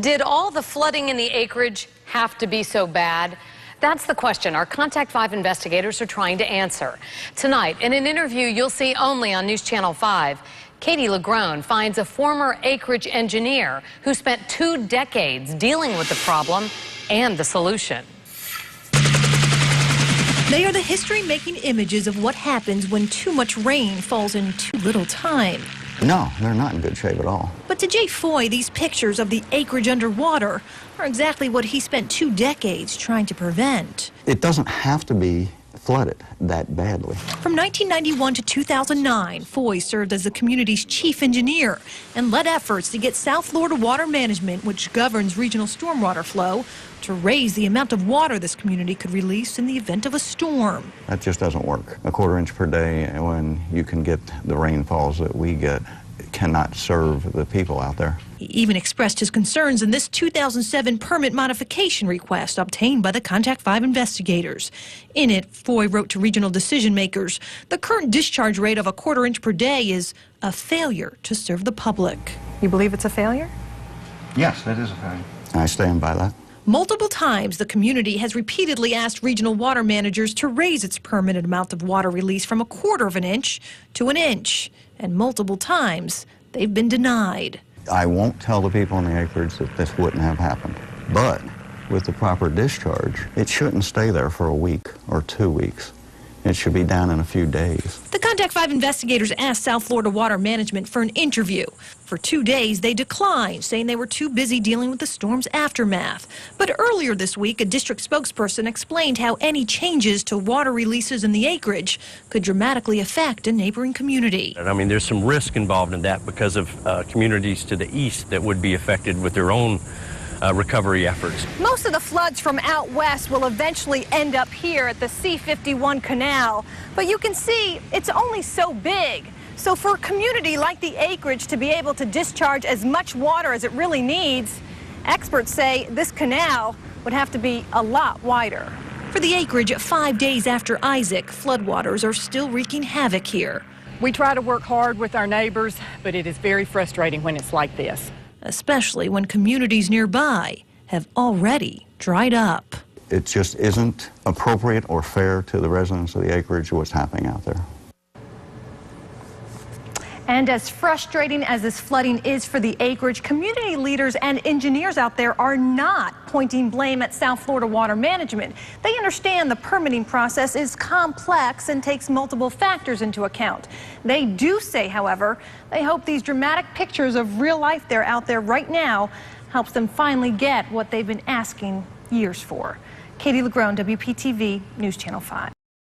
Did all the flooding in the acreage have to be so bad? That's the question our Contact 5 investigators are trying to answer. Tonight, in an interview you'll see only on News Channel 5, Katie LaGrone finds a former Acreage engineer who spent 2 decades dealing with the problem and the solution. They are the history-making images of what happens when too much rain falls in too little time. No, they're not in good shape at all. But to Jay Foy, these pictures of the acreage underwater are exactly what he spent 2 decades trying to prevent. It doesn't have to be flooded that badly. From 1991 to 2009, Foy served as the community's chief engineer and led efforts to get South Florida Water Management, which governs regional stormwater flow, to raise the amount of water this community could release in the event of a storm. That just doesn't work. A 1/4 inch per day, when you can get the rainfalls that we get, cannot serve the people out there. He even expressed his concerns in this 2007 permit modification request obtained by the Contact 5 investigators. In it, Foy wrote to regional decision makers, the current discharge rate of a 1/4 inch per day is a failure to serve the public. You believe it's a failure? Yes, that is a failure. I stand by that. Multiple times, the community has repeatedly asked regional water managers to raise its permitted amount of water release from a 1/4 of an inch to an inch. And multiple times, they've been denied. I won't tell the people in the acreage that this wouldn't have happened. But with the proper discharge, it shouldn't stay there for a week or 2 weeks. It should be down in a few days. The Contact 5 investigators asked South Florida Water Management for an interview. For 2 days, they declined, saying they were too busy dealing with the storm's aftermath. But earlier this week, a district spokesperson explained how any changes to water releases in the acreage could dramatically affect a neighboring community. I mean, there's some risk involved in that because of communities to the east that would be affected with their own recovery efforts. Most of the floods from out west will eventually end up here at the C-51 canal, but you can see it's only so big. So for a community like the Acreage to be able to discharge as much water as it really needs, experts say this canal would have to be a lot wider. For the Acreage, 5 days after Isaac, floodwaters are still wreaking havoc here. We try to work hard with our neighbors, but it is very frustrating when it's like this. Especially when communities nearby have already dried up. It just isn't appropriate or fair to the residents of the acreage what's happening out there. And as frustrating as this flooding is for the Acreage, community leaders and engineers out there are not pointing blame at South Florida Water Management. They understand the permitting process is complex and takes multiple factors into account. They do say, however, they hope these dramatic pictures of real life they're out there right now helps them finally get what they've been asking years for. Katie LaGrone, WPTV, News Channel 5.